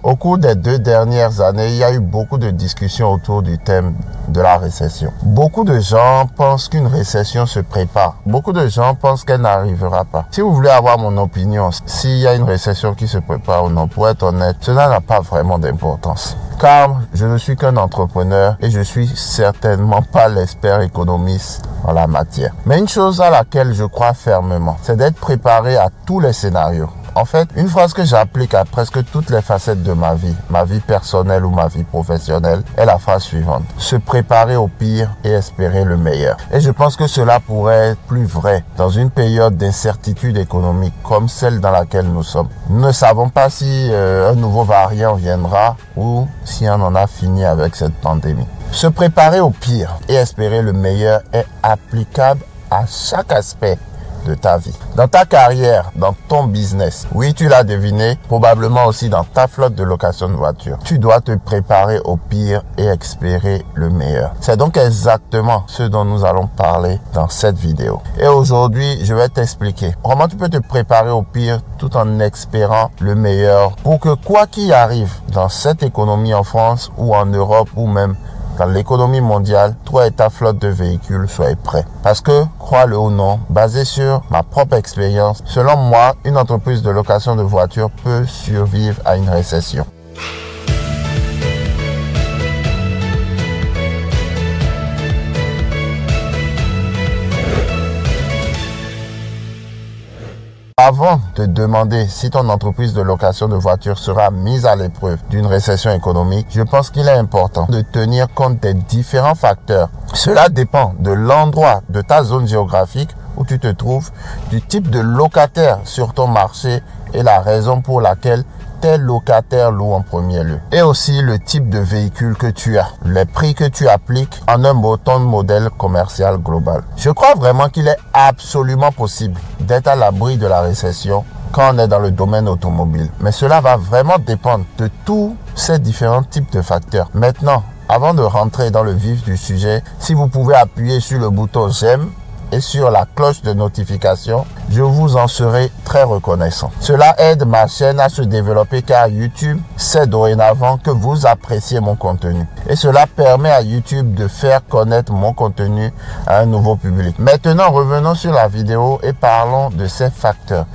Au cours des 2 dernières années, il y a eu beaucoup de discussions autour du thème de la récession. Beaucoup de gens pensent qu'une récession se prépare. Beaucoup de gens pensent qu'elle n'arrivera pas. Si vous voulez avoir mon opinion, s'il y a une récession qui se prépare ou non, pour être honnête, cela n'a pas vraiment d'importance. Car je ne suis qu'un entrepreneur et je suis certainement pas l'expert économiste en la matière. Mais une chose à laquelle je crois fermement, c'est d'être préparé à tous les scénarios. En fait, une phrase que j'applique à presque toutes les facettes de ma vie personnelle ou ma vie professionnelle, est la phrase suivante. Se préparer au pire et espérer le meilleur. Et je pense que cela pourrait être plus vrai dans une période d'incertitude économique comme celle dans laquelle nous sommes. Nous ne savons pas si un nouveau variant viendra ou si on en a fini avec cette pandémie. Se préparer au pire et espérer le meilleur est applicable à chaque aspect de ta vie, dans ta carrière, dans ton business. Oui, tu l'as deviné, probablement aussi dans ta flotte de location de voiture. Tu dois te préparer au pire et espérer le meilleur. C'est donc exactement ce dont nous allons parler dans cette vidéo. Et aujourd'hui, je vais t'expliquer comment tu peux te préparer au pire tout en espérant le meilleur pour que quoi qu'il arrive dans cette économie en France ou en Europe ou même dans l'économie mondiale, toi et ta flotte de véhicules soient prêts. Parce que, crois-le ou non, basé sur ma propre expérience, selon moi, une entreprise de location de voitures peut survivre à une récession. Avant de demander si ton entreprise de location de voitures sera mise à l'épreuve d'une récession économique, je pense qu'il est important de tenir compte des différents facteurs. Cela dépend de l'endroit de ta zone géographique où tu te trouves, du type de locataire sur ton marché et la raison pour laquelle tes locataires louent en premier lieu. Et aussi le type de véhicule que tu as, les prix que tu appliques en un mot, ton modèle commercial global. Je crois vraiment qu'il est absolument possible d'être à l'abri de la récession quand on est dans le domaine automobile. Mais cela va vraiment dépendre de tous ces différents types de facteurs. Maintenant, avant de rentrer dans le vif du sujet, si vous pouvez appuyer sur le bouton j'aime et sur la cloche de notification, je vous en serai très reconnaissant. Cela aide ma chaîne à se développer car YouTube sait dorénavant que vous appréciez mon contenu. Et cela permet à YouTube de faire connaître mon contenu à un nouveau public. Maintenant, revenons sur la vidéo et parlons de ces facteurs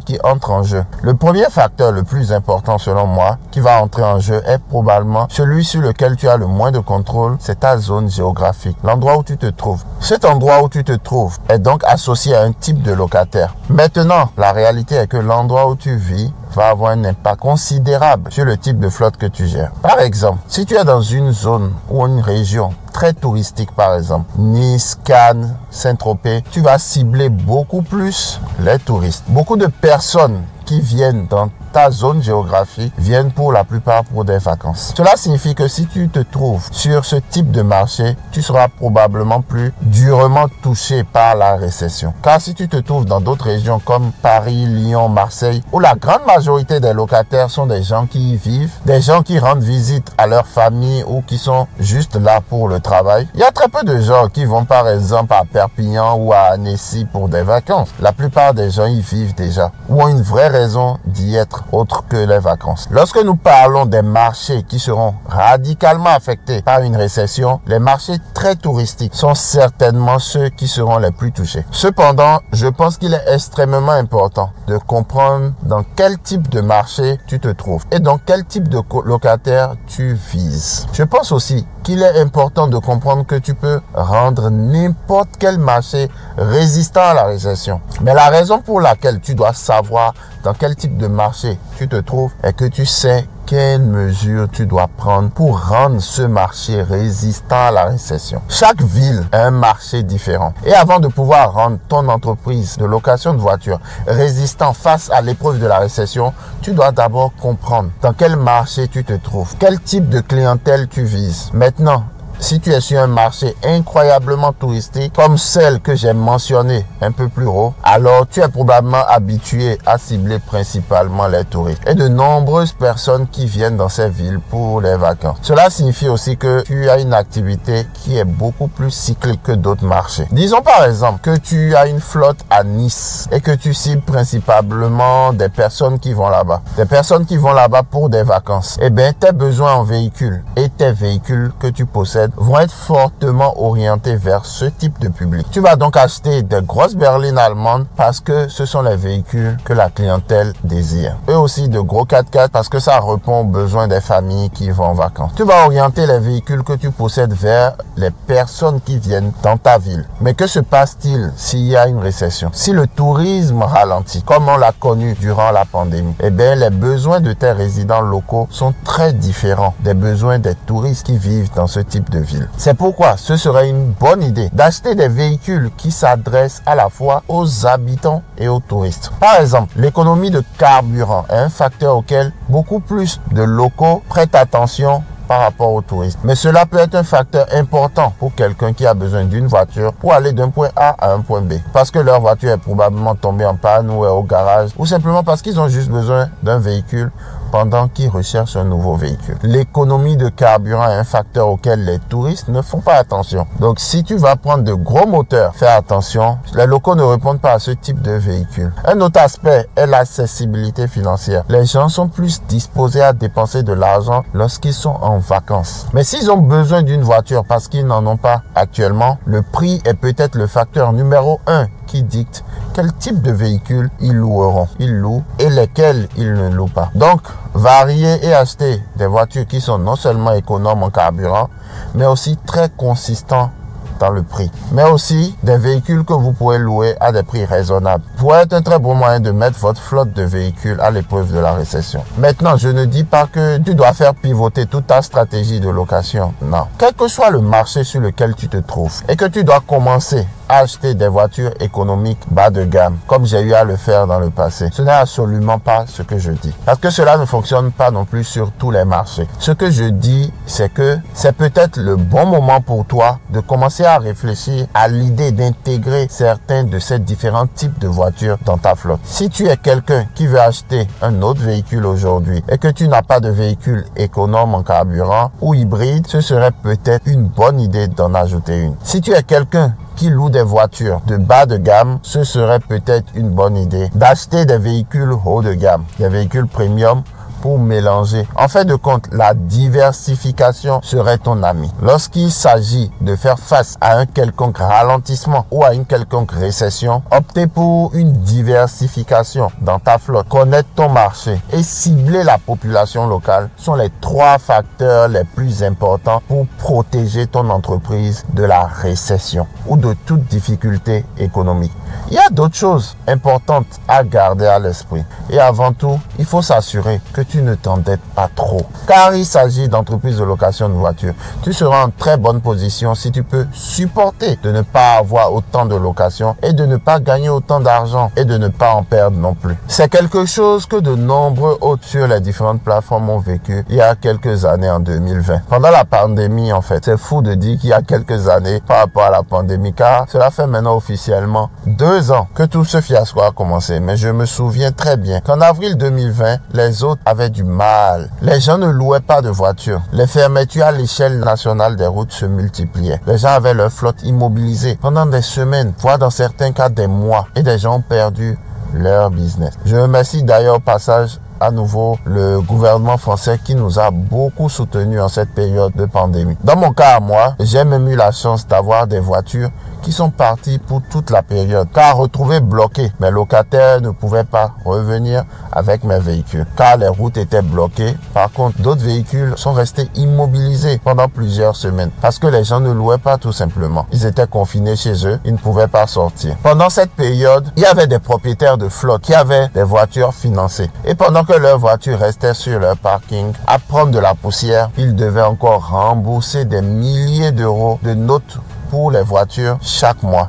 qui entrent en jeu. Le premier facteur le plus important selon moi qui va entrer en jeu est probablement celui sur lequel tu as le moins de contrôle, c'est ta zone géographique, l'endroit où tu te trouves. Cet endroit où tu te trouves est donc associé à un type de locataire. Maintenant, la réalité est que l'endroit où tu vis va avoir un impact considérable sur le type de flotte que tu gères. Par exemple, si tu es dans une zone ou une région très touristique, par exemple, Nice, Cannes, Saint-Tropez, tu vas cibler beaucoup plus les touristes. Beaucoup de personnes qui viennent dans ta zone géographique viennent pour la plupart pour des vacances. Cela signifie que si tu te trouves sur ce type de marché, tu seras probablement plus durement touché par la récession. Car si tu te trouves dans d'autres régions comme Paris, Lyon, Marseille, où la grande majorité des locataires sont des gens qui y vivent, des gens qui rendent visite à leur famille ou qui sont juste là pour le travail, il y a très peu de gens qui vont par exemple à Perpignan ou à Annecy pour des vacances. La plupart des gens y vivent déjà ou ont une vraie raison d'y être autre que les vacances. Lorsque nous parlons des marchés qui seront radicalement affectés par une récession, les marchés très touristiques sont certainement ceux qui seront les plus touchés. Cependant, je pense qu'il est extrêmement important de comprendre dans quel type de marché tu te trouves et dans quel type de locataire tu vises. Je pense aussi qu'il est important de comprendre que tu peux rendre n'importe quel marché résistant à la récession. Mais la raison pour laquelle tu dois savoir dans quel type de marché tu te trouves est que tu sais quelles mesures tu dois prendre pour rendre ce marché résistant à la récession. Chaque ville a un marché différent. Et avant de pouvoir rendre ton entreprise de location de voitures résistant face à l'épreuve de la récession, tu dois d'abord comprendre dans quel marché tu te trouves, quel type de clientèle tu vises. Maintenant, Si tu es sur un marché incroyablement touristique, comme celle que j'ai mentionnée un peu plus haut, alors tu es probablement habitué à cibler principalement les touristes et de nombreuses personnes qui viennent dans ces villes pour les vacances. Cela signifie aussi que tu as une activité qui est beaucoup plus cyclique que d'autres marchés. Disons par exemple que tu as une flotte à Nice et que tu cibles principalement des personnes qui vont là-bas. Des personnes qui vont là-bas pour des vacances. Eh bien, tes besoins en véhicule et tes véhicules que tu possèdes vont être fortement orientés vers ce type de public. Tu vas donc acheter des grosses berlines allemandes parce que ce sont les véhicules que la clientèle désire. Et aussi de gros 4x4 parce que ça répond aux besoins des familles qui vont en vacances. Tu vas orienter les véhicules que tu possèdes vers les personnes qui viennent dans ta ville. Mais que se passe-t-il s'il y a une récession? Si le tourisme ralentit, comme on l'a connu durant la pandémie, eh bien, les besoins de tes résidents locaux sont très différents des besoins des touristes qui vivent dans ce type de ville. C'est pourquoi ce serait une bonne idée d'acheter des véhicules qui s'adressent à la fois aux habitants et aux touristes. Par exemple, l'économie de carburant est un facteur auquel beaucoup plus de locaux prêtent attention par rapport aux touristes. Mais cela peut être un facteur important pour quelqu'un qui a besoin d'une voiture pour aller d'un point A à un point B. Parce que leur voiture est probablement tombée en panne ou est au garage, ou simplement parce qu'ils ont juste besoin d'un véhicule pendant qu'ils recherchent un nouveau véhicule. L'économie de carburant est un facteur auquel les touristes ne font pas attention. Donc, si tu vas prendre de gros moteurs, fais attention, les locaux ne répondent pas à ce type de véhicule. Un autre aspect est l'accessibilité financière. Les gens sont plus disposés à dépenser de l'argent lorsqu'ils sont en vacances. Mais s'ils ont besoin d'une voiture parce qu'ils n'en ont pas actuellement, le prix est peut-être le facteur numéro 1 qui dicte quel type de véhicule ils loueront. Ils louent et lesquels ils ne louent pas. Donc, varier et acheter des voitures qui sont non seulement économes en carburant, mais aussi très consistants dans le prix. Mais aussi des véhicules que vous pouvez louer à des prix raisonnables. Pourrait être un très bon moyen de mettre votre flotte de véhicules à l'épreuve de la récession. Maintenant, je ne dis pas que tu dois faire pivoter toute ta stratégie de location. Non. Quel que soit le marché sur lequel tu te trouves et que tu dois commencer à acheter des voitures économiques bas de gamme, comme j'ai eu à le faire dans le passé. Ce n'est absolument pas ce que je dis. Parce que cela ne fonctionne pas non plus sur tous les marchés. Ce que je dis, c'est que c'est peut-être le bon moment pour toi de commencer à réfléchir à l'idée d'intégrer certains de ces différents types de voitures dans ta flotte. Si tu es quelqu'un qui veut acheter un autre véhicule aujourd'hui et que tu n'as pas de véhicule économe en carburant ou hybride, ce serait peut-être une bonne idée d'en ajouter une. Si tu es quelqu'un qui loue des voitures de bas de gamme, ce serait peut-être une bonne idée d'acheter des véhicules haut de gamme, des véhicules premium pour mélanger. En fin de compte, la diversification serait ton ami. Lorsqu'il s'agit de faire face à un quelconque ralentissement ou à une quelconque récession, optez pour une diversification dans ta flotte. Connaître ton marché et cibler la population locale sont les 3 facteurs les plus importants pour protéger ton entreprise de la récession ou de toute difficulté économique. Il y a d'autres choses importantes à garder à l'esprit. Et avant tout, il faut s'assurer que tu ne t'endettes pas trop. Car il s'agit d'entreprises de location de voitures. Tu seras en très bonne position si tu peux supporter de ne pas avoir autant de locations et de ne pas gagner autant d'argent et de ne pas en perdre non plus. C'est quelque chose que de nombreux autres sur les différentes plateformes ont vécu il y a quelques années en 2020. Pendant la pandémie, en fait, c'est fou de dire qu'il y a quelques années par rapport à la pandémie, car cela fait maintenant officiellement 2 ans que tout ce fiasco a commencé. Mais je me souviens très bien qu'en avril 2020, les autres avaient du mal. Les gens ne louaient pas de voitures. Les fermetures à l'échelle nationale des routes se multipliaient. Les gens avaient leur flotte immobilisée pendant des semaines, voire dans certains cas des mois. Et des gens ont perdu leur business. Je remercie d'ailleurs au passage à nouveau le gouvernement français qui nous a beaucoup soutenus en cette période de pandémie. Dans mon cas à moi, j'ai même eu la chance d'avoir des voitures qui sont partis pour toute la période. Car retrouvé bloqué, mes locataires ne pouvaient pas revenir avec mes véhicules car les routes étaient bloquées. Par contre, d'autres véhicules sont restés immobilisés pendant plusieurs semaines parce que les gens ne louaient pas tout simplement. Ils étaient confinés chez eux, ils ne pouvaient pas sortir. Pendant cette période, il y avait des propriétaires de flotte qui avaient des voitures financées. Et pendant que leurs voitures restaient sur leur parking à prendre de la poussière, ils devaient encore rembourser des milliers d'euros de notes pour les voitures chaque mois.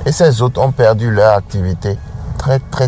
Et ces autres ont perdu leur activité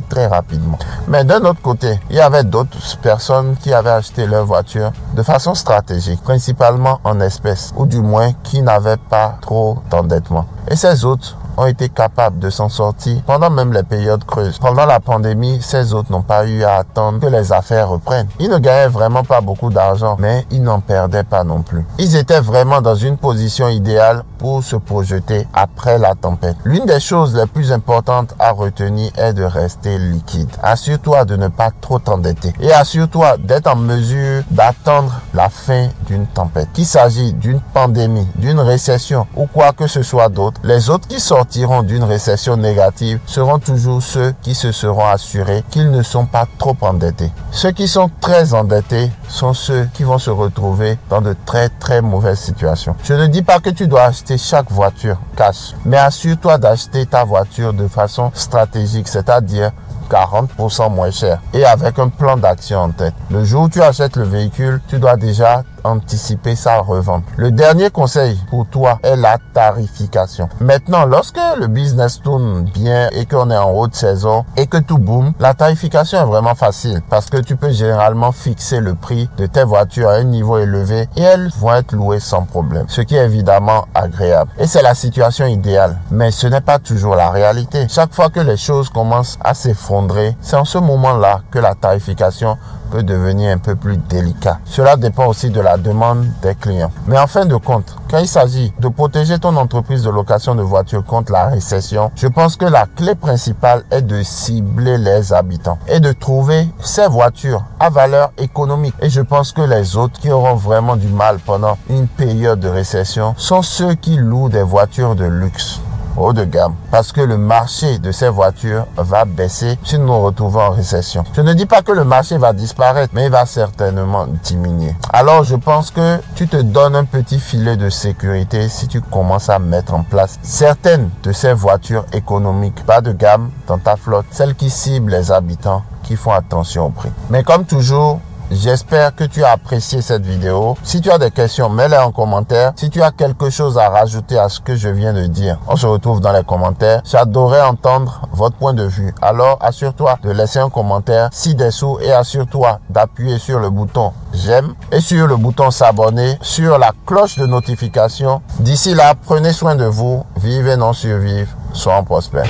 très rapidement. Mais d'un autre côté, il y avait d'autres personnes qui avaient acheté leur voiture de façon stratégique, principalement en espèces, ou du moins qui n'avaient pas trop d'endettement. Et ces autres ont été capables de s'en sortir pendant même les périodes creuses. Pendant la pandémie, ces autres n'ont pas eu à attendre que les affaires reprennent. Ils ne gagnaient vraiment pas beaucoup d'argent, mais ils n'en perdaient pas non plus. Ils étaient vraiment dans une position idéale pour se projeter après la tempête. L'une des choses les plus importantes à retenir est de rester liquide. Assure-toi de ne pas trop t'endetter et assure-toi d'être en mesure d'attendre la fin d'une tempête. Qu'il s'agisse d'une pandémie, d'une récession ou quoi que ce soit d'autre, les autres qui sortent d'une récession négative seront toujours ceux qui se seront assurés qu'ils ne sont pas trop endettés. Ceux qui sont très endettés sont ceux qui vont se retrouver dans de très mauvaises situations. Je ne dis pas que tu dois acheter chaque voiture cash, mais assure-toi d'acheter ta voiture de façon stratégique, c'est-à-dire 40% moins cher et avec un plan d'action en tête. Le jour où tu achètes le véhicule, tu dois déjà anticiper sa revente. Le dernier conseil pour toi est la tarification. Maintenant, lorsque le business tourne bien et qu'on est en haute saison et que tout boom, la tarification est vraiment facile parce que tu peux généralement fixer le prix de tes voitures à un niveau élevé et elles vont être louées sans problème, ce qui est évidemment agréable. Et c'est la situation idéale, mais ce n'est pas toujours la réalité. Chaque fois que les choses commencent à s'effondrer, c'est en ce moment-là que la tarification peut devenir un peu plus délicat. Cela dépend aussi de la demande des clients. Mais en fin de compte, quand il s'agit de protéger ton entreprise de location de voitures contre la récession, je pense que la clé principale est de cibler les habitants et de trouver ces voitures à valeur économique. Et je pense que les autres qui auront vraiment du mal pendant une période de récession sont ceux qui louent des voitures de luxe haut de gamme, parce que le marché de ces voitures va baisser si nous nous retrouvons en récession. Je ne dis pas que le marché va disparaître, mais il va certainement diminuer. Alors je pense que tu te donnes un petit filet de sécurité si tu commences à mettre en place certaines de ces voitures économiques bas de gamme dans ta flotte, celles qui ciblent les habitants qui font attention au prix. Mais comme toujours, j'espère que tu as apprécié cette vidéo. Si tu as des questions, mets-les en commentaire. Si tu as quelque chose à rajouter à ce que je viens de dire, on se retrouve dans les commentaires. J'adorerais entendre votre point de vue. Alors, assure-toi de laisser un commentaire ci-dessous et assure-toi d'appuyer sur le bouton j'aime et sur le bouton s'abonner, sur la cloche de notification. D'ici là, prenez soin de vous. Vive et non survive. Soyons prospères.